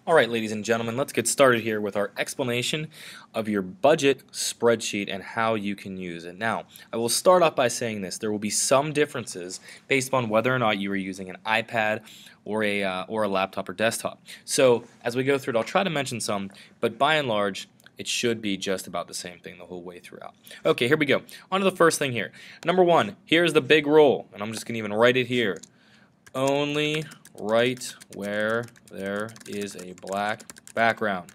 Alright, ladies and gentlemen, let's get started here with our explanation of your budget spreadsheet and how you can use it. Now, I will start off by saying this. There will be some differences based upon whether or not you are using an iPad or a laptop or desktop. So, as we go through it, I'll try to mention some, but by and large, it should be just about the same thing the whole way throughout. Okay, here we go. On to the first thing here. Number one, here's the big rule, and I'm just going to even write it here. Only write where there is a black background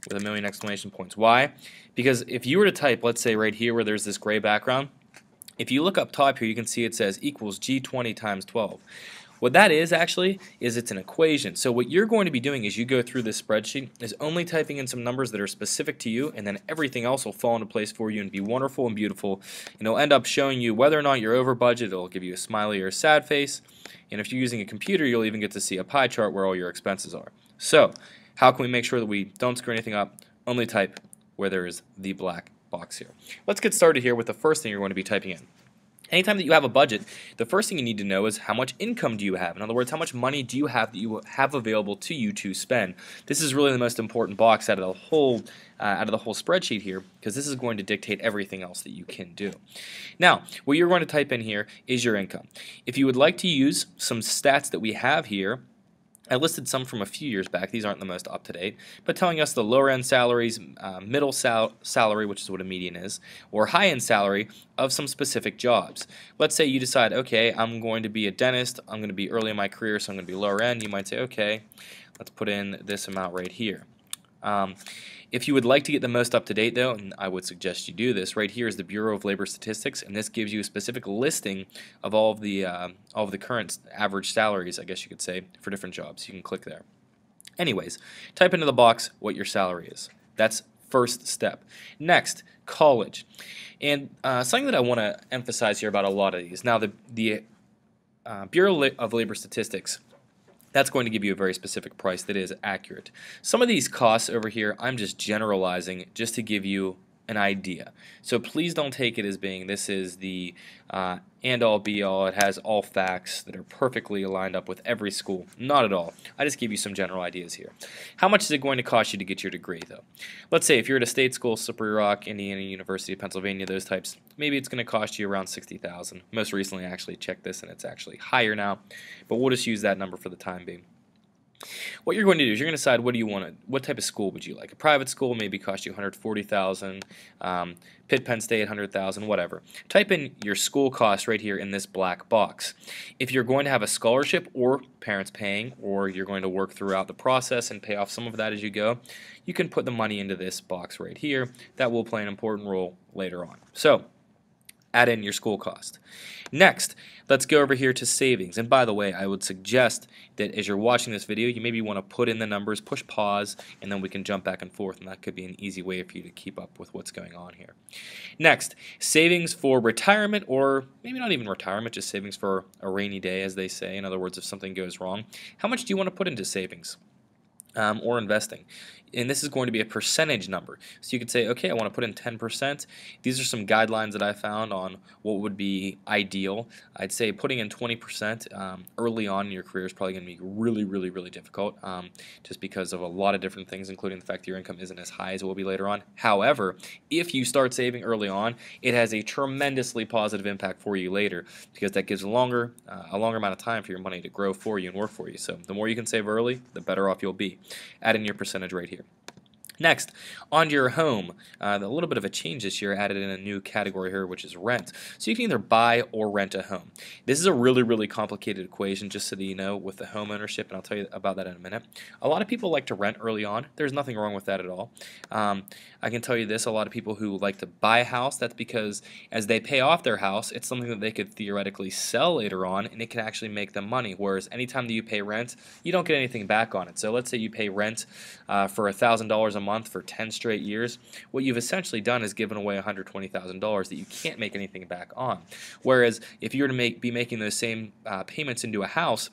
with a million exclamation points. Why? Because if you were to type, let's say right here where there's this gray background, if you look up top here, you can see it says equals G20 times 12. What that is actually is it's an equation. So what you're going to be doing as you go through this spreadsheet is only typing in some numbers that are specific to you, and then everything else will fall into place for you and be wonderful and beautiful. And it'll end up showing you whether or not you're over budget. It'll give you a smiley or a sad face. And if you're using a computer, you'll even get to see a pie chart where all your expenses are. So how can we make sure that we don't screw anything up? Only type where there is the black box here. Let's get started here with the first thing you're going to be typing in. Anytime that you have a budget, the first thing you need to know is how much income do you have? In other words, how much money do you have that you have available to you to spend? This is really the most important box out of the whole spreadsheet here, because this is going to dictate everything else that you can do. Now, what you're going to type in here is your income. If you would like to use some stats that we have here, I listed some from a few years back. These aren't the most up-to-date, but telling us the lower-end salaries, middle salary, which is what a median is, or high-end salary of some specific jobs. Let's say you decide, okay, I'm going to be a dentist. I'm going to be early in my career, so I'm going to be lower-end. You might say, okay, let's put in this amount right here. If you would like to get the most up-to-date though, and I would suggest you do this, right here is the Bureau of Labor Statistics, and this gives you a specific listing of all of the current average salaries, I guess you could say, for different jobs. You can click there. Anyways, type into the box what your salary is. That's first step. Next, college. And something that I want to emphasize here about a lot of these. Now, the Bureau of Labor Statistics, that's going to give you a very specific price that is accurate. Some of these costs over here, I'm just generalizing just to give you an idea. So please don't take it as being this is the end-all be-all. It has all facts that are perfectly aligned up with every school. Not at all. I just give you some general ideas here. How much is it going to cost you to get your degree, though? Let's say if you're at a state school, Slippery Rock, Indiana University, Pennsylvania, those types, maybe it's going to cost you around $60,000. Most recently, I actually checked this, and it's actually higher now, but we'll just use that number for the time being. What you're going to do is you're going to decide what type of school would you like. A private school maybe cost you $140,000, Pitt, Penn State, $100,000, whatever. Type in your school cost right here in this black box. If you're going to have a scholarship or parents paying, or you're going to work throughout the process and pay off some of that as you go, you can put the money into this box right here. That will play an important role later on. So, add in your school cost. Next, let's go over here to savings. And by the way, I would suggest that as you're watching this video, you maybe want to put in the numbers, push pause, and then we can jump back and forth, and that could be an easy way for you to keep up with what's going on here. Next, savings for retirement, or maybe not even retirement, just savings for a rainy day, as they say. In other words, if something goes wrong, how much do you want to put into savings? Or investing. And this is going to be a percentage number. So you could say, okay, I want to put in 10%. These are some guidelines that I found on what would be ideal. I'd say putting in 20% early on in your career is probably going to be really, really, really difficult, just because of a lot of different things, including the fact that your income isn't as high as it will be later on. However, if you start saving early on, it has a tremendously positive impact for you later, because that gives a longer amount of time for your money to grow for you and work for you. So the more you can save early, the better off you'll be. Add in your percentage right here. Next, on your home, a little bit of a change this year, added in a new category here, which is rent. So you can either buy or rent a home. This is a really, really complicated equation, just so that you know, with the home ownership, and I'll tell you about that in a minute. A lot of people like to rent early on. There's nothing wrong with that at all. I can tell you this, a lot of people who like to buy a house, that's because as they pay off their house, it's something that they could theoretically sell later on, and it can actually make them money, whereas anytime that you pay rent, you don't get anything back on it. So let's say you pay rent for $1,000 a month for 10 straight years. What you've essentially done is given away $120,000 that you can't make anything back on. Whereas if you were to be making those same payments into a house,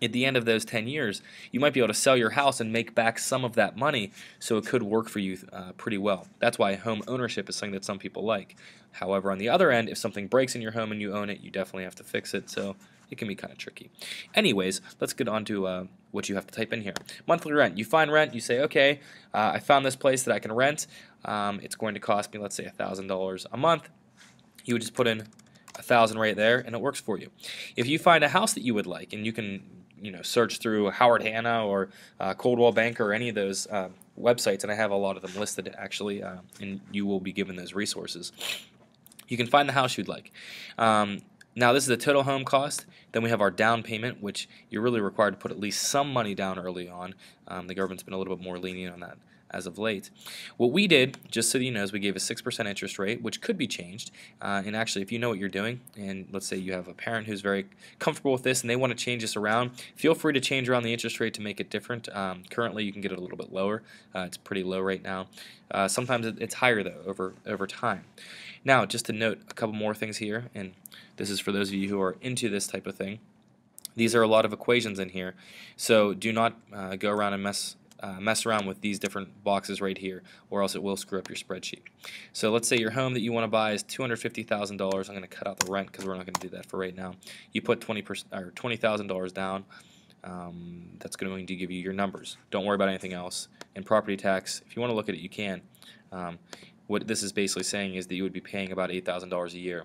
at the end of those 10 years, you might be able to sell your house and make back some of that money, so it could work for you pretty well. That's why home ownership is something that some people like. However, on the other end, if something breaks in your home and you own it, you definitely have to fix it, so it can be kind of tricky. Anyways, let's get on to what you have to type in here. Monthly rent. You find rent. You say, okay, I found this place that I can rent. It's going to cost me, let's say, $1,000 a month. You would just put in 1,000 right there, and it works for you. If you find a house that you would like, and you can search through Howard Hanna or Coldwell Banker or any of those websites, and I have a lot of them listed actually, and you will be given those resources. You can find the house you'd like. Now this is the total home cost. Then we have our down payment, which you're really required to put at least some money down early on. The government's been a little bit more lenient on that as of late. What we did, just so you know, is we gave a 6% interest rate, which could be changed. And actually, if you know what you're doing, and let's say you have a parent who's very comfortable with this and they want to change this around, feel free to change around the interest rate to make it different. Currently, you can get it a little bit lower. It's pretty low right now. Sometimes it's higher, though, over time. Now, just to note a couple more things here, and this is for those of you who are into this type of thing. These are a lot of equations in here, so do not go around and mess around with these different boxes right here, or else it will screw up your spreadsheet. So let's say your home that you want to buy is $250,000. I'm going to cut out the rent because we're not going to do that for right now. You put $20,000 down. That's going to give you your numbers. Don't worry about anything else. And property tax, if you want to look at it, you can. What this is basically saying is that you would be paying about $8,000 a year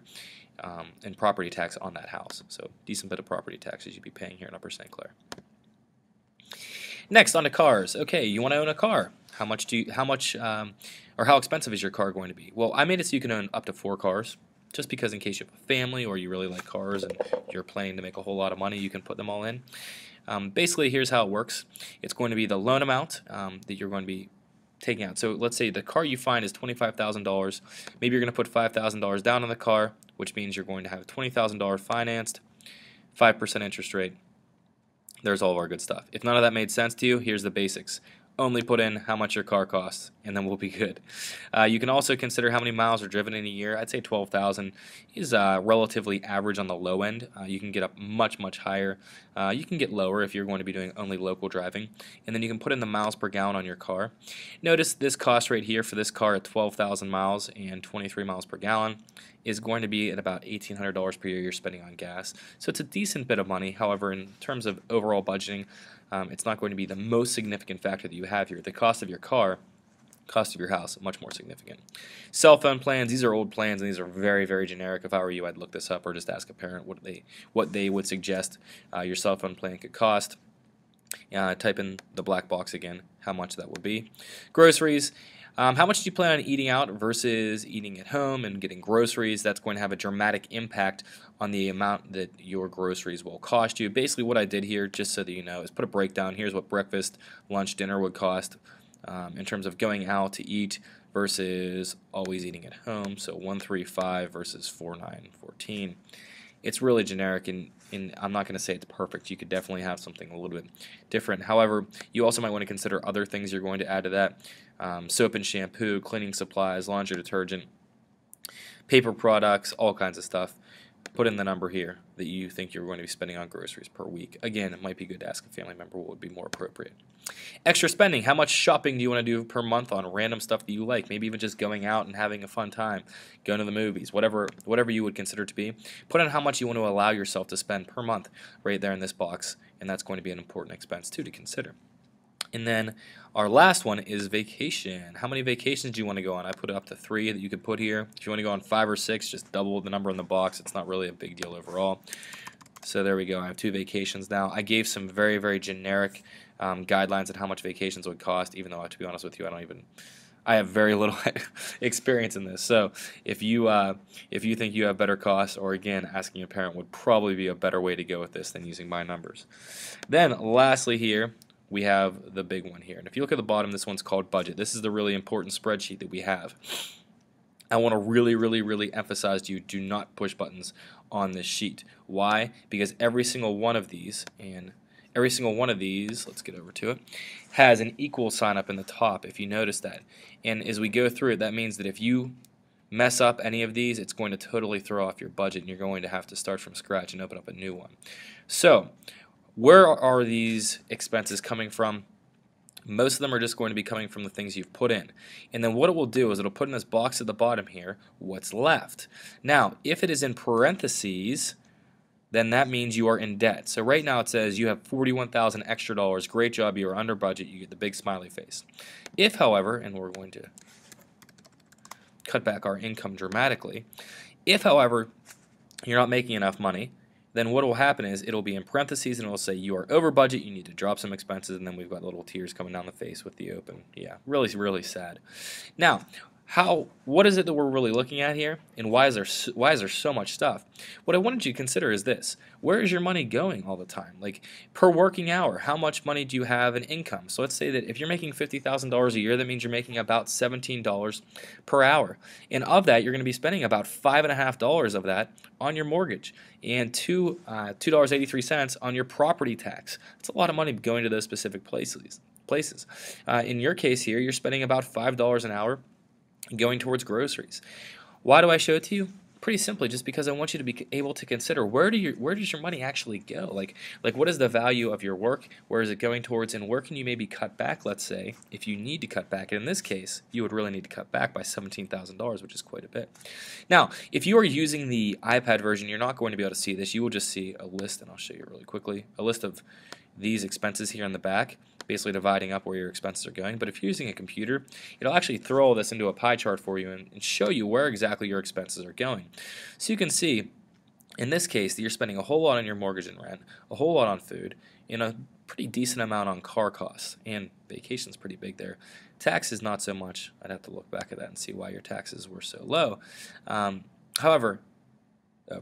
in property tax on that house. So decent bit of property taxes you'd be paying here in Upper St. Clair. Next, on to cars. Okay, you want to own a car. How how expensive is your car going to be? Well, I made it so you can own up to 4 cars, just because in case you have a family or you really like cars and you're planning to make a whole lot of money, you can put them all in. Basically, here's how it works. It's going to be the loan amount that you're going to be taking out. So let's say the car you find is $25,000. Maybe you're going to put $5,000 down on the car, which means you're going to have $20,000 financed, 5% interest rate. There's all of our good stuff. If none of that made sense to you, here's the basics. Only put in how much your car costs, and then we'll be good. You can also consider how many miles are driven in a year. I'd say 12,000 is relatively average on the low end. You can get up much, much higher. You can get lower if you're going to be doing only local driving. And then you can put in the miles per gallon on your car. Notice this cost right here for this car at 12,000 miles and 23 miles per gallon is going to be at about $1,800 per year you're spending on gas. So it's a decent bit of money. However, in terms of overall budgeting, it's not going to be the most significant factor that you have here. The cost of your car, cost of your house, much more significant. Cell phone plans, these are old plans and these are very, very generic. If I were you, I'd look this up or just ask a parent what they would suggest your cell phone plan could cost. Type in the black box again, how much that would be. Groceries. How much do you plan on eating out versus eating at home and getting groceries? That's going to have a dramatic impact on the amount that your groceries will cost you. Basically what I did here, just so that you know, is put a breakdown. Here's what breakfast, lunch, dinner would cost in terms of going out to eat versus always eating at home. So 135 versus 4914. It's really generic, and I'm not going to say it's perfect. You could definitely have something a little bit different. However, you also might want to consider other things you're going to add to that. Soap and shampoo, cleaning supplies, laundry detergent, paper products, all kinds of stuff. Put in the number here that you think you're going to be spending on groceries per week. Again, it might be good to ask a family member what would be more appropriate. Extra spending. How much shopping do you want to do per month on random stuff that you like? Maybe even just going out and having a fun time, going to the movies, whatever you would consider to be. Put in how much you want to allow yourself to spend per month right there in this box, and that's going to be an important expense too to consider. And then our last one is vacation. How many vacations do you want to go on? I put it up to 3 that you could put here. If you want to go on 5 or 6, just double the number in the box. It's not really a big deal overall. So there we go. I have 2 vacations now. I gave some very, very generic guidelines on how much vacations would cost, even though, to be honest with you, I have very little experience in this. So if you think you have better costs, or again, asking a parent would probably be a better way to go with this than using my numbers. Then lastly here, we have the big one here. And if you look at the bottom, this one's called budget. This is the really important spreadsheet that we have. I want to really, really, really emphasize to you, do not push buttons on this sheet. Why? Because every single one of these, let's get over to it, has an equal sign up in the top, if you notice that. And as we go through it, that means that if you mess up any of these, it's going to totally throw off your budget, and you're going to have to start from scratch and open up a new one. So, where are these expenses coming from? Most of them are just going to be coming from the things you've put in. And then what it will do is it'll put in this box at the bottom here what's left. Now, if it is in parentheses, then that means you are in debt. So right now it says you have 41,000 extra dollars. Great job, you are under budget. You get the big smiley face. If, however, and we're going to cut back our income dramatically, if, however, you're not making enough money, then what will happen is it'll be in parentheses and it'll say you are over budget, you need to drop some expenses, and then we've got little tears coming down the face with the open. Yeah, really, really sad. Now, what is it that we're really looking at here, and why is there so much stuff? What I wanted you to consider is this: where is your money going all the time? Like per working hour, how much money do you have in income? So let's say that if you're making $50,000 a year, that means you're making about $17 per hour, and of that, you're going to be spending about $5.50 of that on your mortgage and $2.83 on your property tax. That's a lot of money going to those specific places. In your case here, you're spending about $5 an hour going towards groceries. Why do I show it to you? Pretty simply, just because I want you to be able to consider where does your money actually go? Like what is the value of your work? Where is it going towards? And where can you maybe cut back? Let's say if you need to cut back. And in this case, you would really need to cut back by $17,000, which is quite a bit. Now, if you are using the iPad version, you're not going to be able to see this. You will just see a list, and I'll show you really quickly, a list of these expenses here in the back, basically dividing up where your expenses are going. But if you're using a computer, it'll actually throw all this into a pie chart for you and show you where exactly your expenses are going. So you can see, in this case, that you're spending a whole lot on your mortgage and rent, a whole lot on food, and a pretty decent amount on car costs, and vacation's pretty big there. Taxes, not so much. I'd have to look back at that and see why your taxes were so low. However,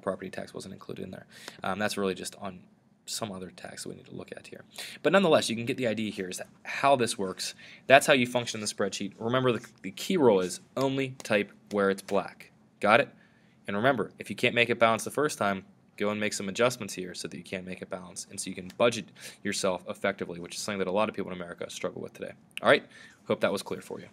property tax wasn't included in there. That's really just on some other tax that we need to look at here. But nonetheless, you can get the idea here is that how this works. That's how you function in the spreadsheet. Remember, the key rule is only type where it's black. Got it? And remember, if you can't make it balance the first time, go and make some adjustments here so that you can make it balance and so you can budget yourself effectively, which is something that a lot of people in America struggle with today. All right? Hope that was clear for you.